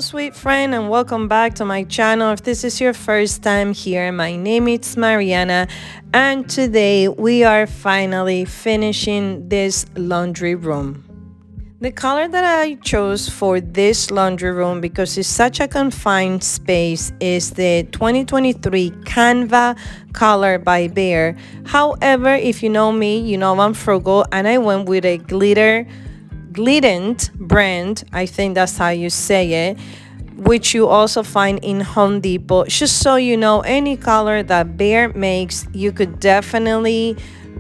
sweet friend, and welcome back to my channel. If this is your first time here, my name is Mariana, and today we are finally finishing this laundry room. The color that I chose for this laundry room, because it's such a confined space, is the 2023 Canva color by Behr. However, if you know me, you know I'm frugal, and I went with a glident brand, I think that's how you say it, which you also find in Home Depot. Just so you know, any color that Behr makes, you could definitely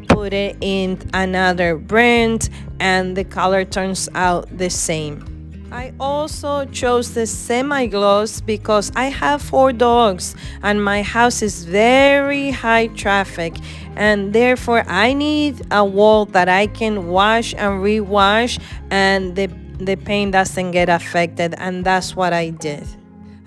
put it in another brand and the color turns out the same. I also chose the semi-gloss because I have 4 dogs and my house is very high traffic, and therefore I need a wall that I can wash and rewash and the paint doesn't get affected, and that's what I did.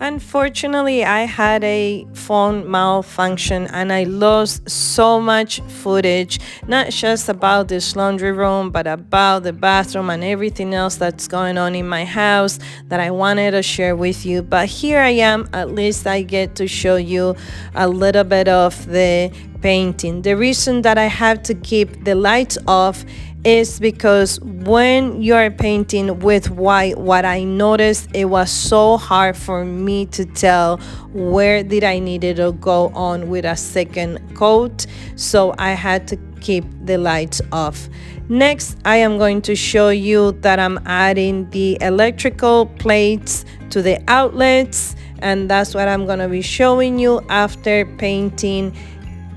Unfortunately, I had a phone malfunction and I lost so much footage, not just about this laundry room, but about the bathroom and everything else that's going on in my house that I wanted to share with you. But here I am, at least I get to show you a little bit of the painting. The reason that I have to keep the lights off is because when you're painting with white, what I noticed, it was so hard for me to tell where did I needed to go on with a second coat, so I had to keep the lights off. Next, I am going to show you that I'm adding the electrical plates to the outlets, and that's what I'm going to be showing you after painting.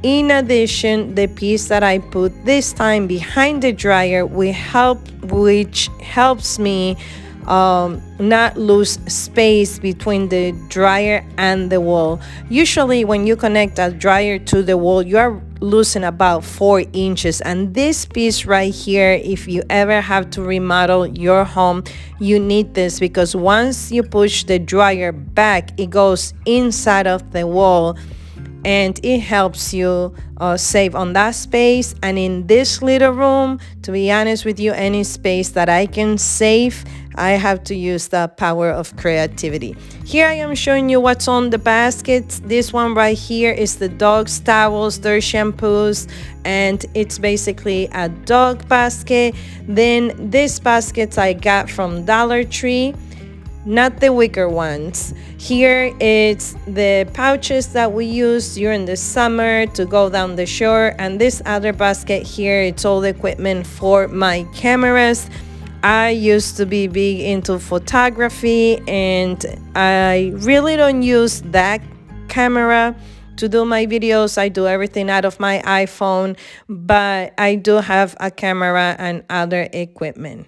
In addition, the piece that I put this time behind the dryer which helps me not lose space between the dryer and the wall. Usually when you connect a dryer to the wall, you are losing about 4 inches, and this piece right here, if you ever have to remodel your home, you need this, because once you push the dryer back, it goes inside of the wall and it helps you save on that space. And in this little room, to be honest with you, any space that I can save, I have to use the power of creativity. Here I am showing you what's on the baskets. This one right here is the dog's towels, their shampoos, and it's basically a dog basket. Then these baskets I got from Dollar Tree, not the wicker ones. Here it's the pouches that we use during the summer to go down the shore, and this other basket here, it's all the equipment for my cameras. I used to be big into photography and I really don't use that camera to do my videos. I do everything out of my iPhone, but I do have a camera and other equipment,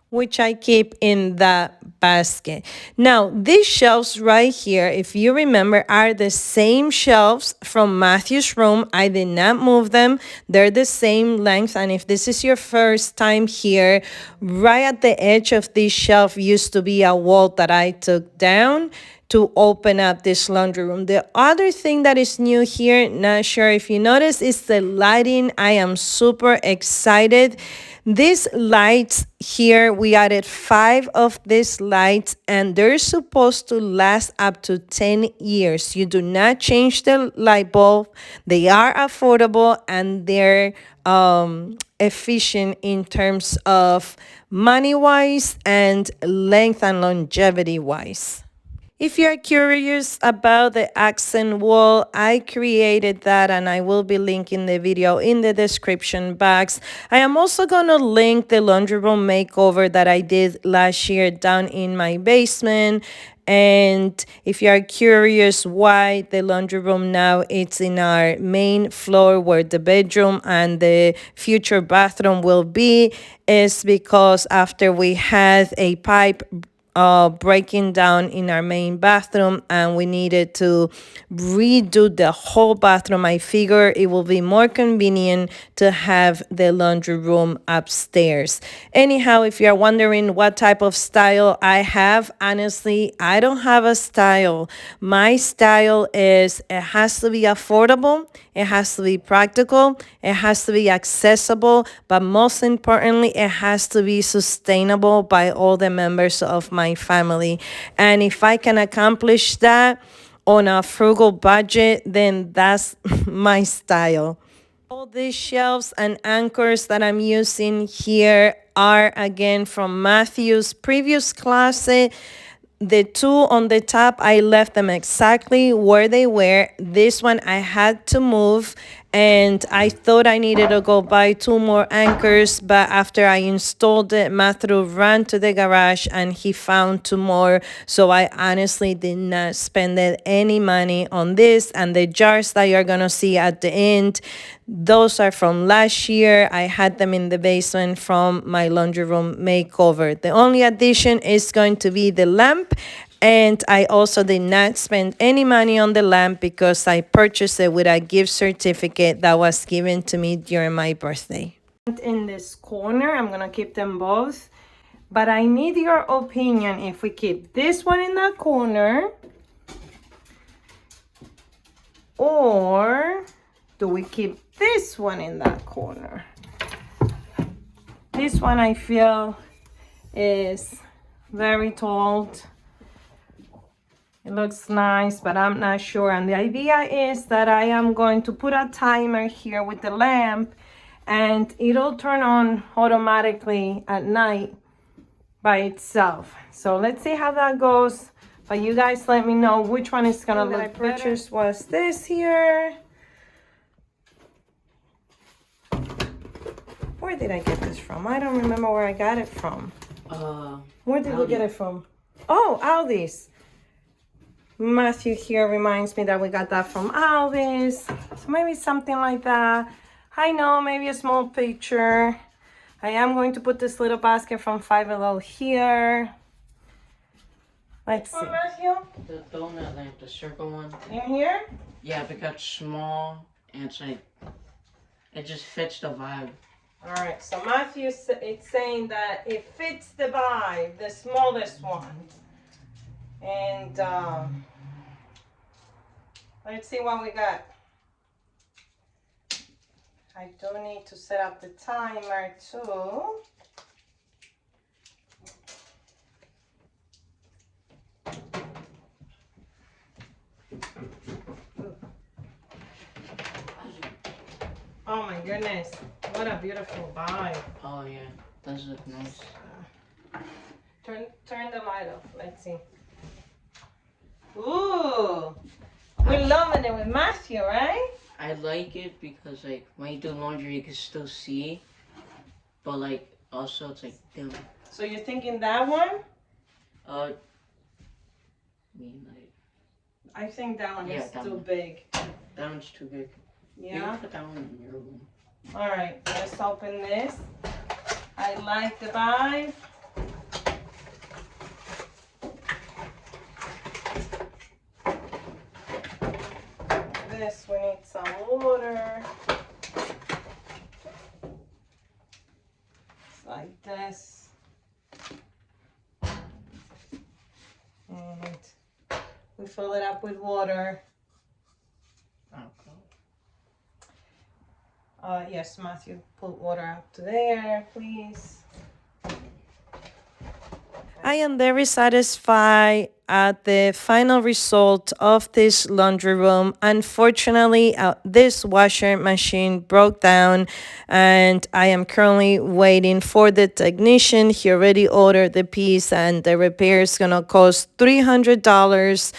which I keep in that basket. Now, these shelves right here, if you remember, are the same shelves from Matthew's room. I did not move them. They're the same length. And if this is your first time here, right at the edge of this shelf used to be a wall that I took down to open up this laundry room. The other thing that is new here, not sure if you noticed, is the lighting. I am super excited. These lights here, we added 5 of these lights and they're supposed to last up to 10 years. You do not change the light bulb. They are affordable and they're efficient in terms of money-wise and length and longevity-wise. If you're curious about the accent wall, I created that and I will be linking the video in the description box. I am also going to link the laundry room makeover that I did last year down in my basement. And if you are curious why the laundry room now it's in our main floor where the bedroom and the future bathroom will be, is because after we had a pipe breaking down in our main bathroom and we needed to redo the whole bathroom, I figure it will be more convenient to have the laundry room upstairs. Anyhow, if you're wondering what type of style I have, honestly, I don't have a style. My style is it has to be affordable it has to be practical, it has to be accessible, but most importantly, it has to be sustainable by all the members of my family. And if I can accomplish that on a frugal budget, then that's my style. All these shelves and anchors that I'm using here are again from Matthew's previous closet. The two on the top, I left them exactly where they were. This one I had to move, and I thought I needed to go buy two more anchors, but after I installed it, Matthew ran to the garage and he found two more. So I honestly did not spend any money on this. And the jars that you're gonna see at the end, those are from last year. I had them in the basement from my laundry room makeover. The only addition is going to be the lamp, and I also did not spend any money on the lamp because I purchased it with a gift certificate that was given to me during my birthday. In this corner, I'm gonna keep them both, but I need your opinion if we keep this one in that corner, or do we keep this one in that corner? This one I feel is very tall. It looks nice, but I'm not sure. And the idea is that I am going to put a timer here with the lamp, and it'll turn on automatically at night by itself. So let's see how that goes. But you guys let me know which one is gonna look better. I purchased was this here. Where did I get this from? I don't remember where I got it from. Where did we get it from? Oh, Aldi's. Matthew here reminds me that we got that from Always. So maybe something like that. I know, maybe a small picture. I am going to put this little basket from Five Below here. Let's see. Matthew? The donut lamp, the circle one. In here? Yeah, because it's small and it's like, it just fits the vibe. All right, so Matthew is saying that it fits the vibe, the smallest one. And let's see what we got. I do need to set up the timer too. Oh my goodness, what a beautiful vibe. Oh yeah, does look nice. Turn the light off, let's see. Ooh, we're loving it with Matthew, right? I like it because like when you do laundry you can still see, but like also it's like dim. So you're thinking that one? I mean like. I think that one is that too one. big. That one's too big. Yeah? You can put that one in your room. Alright, let's open this. I like the vibe. This, we need some water. It's like this. And we fill it up with water. Yes, Matthew, put water up to there, please. I am very satisfied at the final result of this laundry room. Unfortunately, this washer machine broke down, and I am currently waiting for the technician. He already ordered the piece, and the repair is gonna cost $300.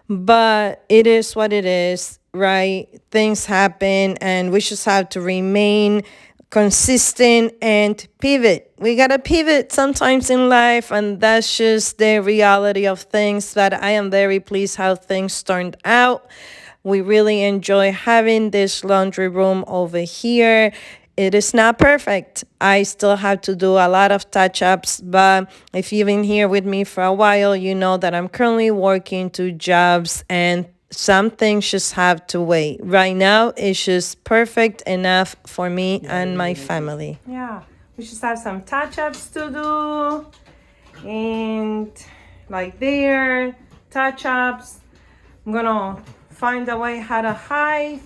But it is what it is, right? Things happen, and we just have to remain consistent and pivot. We gotta pivot sometimes in life, and that's just the reality of things. But I am very pleased how things turned out. We really enjoy having this laundry room over here. It is not perfect. I still have to do a lot of touch-ups, but if you've been here with me for a while, you know that I'm currently working 2 jobs, and some things just have to wait. Right now, it's just perfect enough for me and my family. Yeah, we just have some touch-ups to do, and like there, touch-ups. I'm gonna find a way how to hide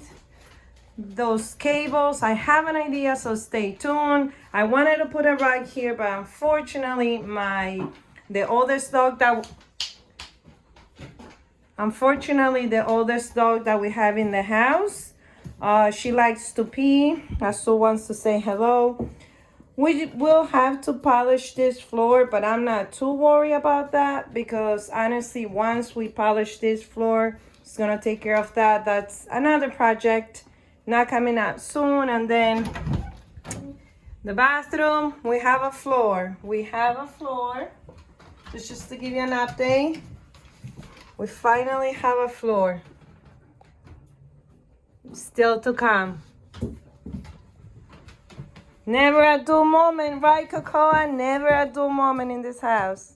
those cables. I have an idea, so stay tuned. I wanted to put it right here, but unfortunately the oldest dog that we have in the house, she likes to pee. Asu wants to say hello. We will have to polish this floor, but I'm not too worried about that because honestly, once we polish this floor, it's gonna take care of that. That's another project not coming out soon. And then the bathroom, we have a floor. Just to give you an update, we finally have a floor. Still to come. Never a dull moment, right, Cocoa? Never a dull moment in this house.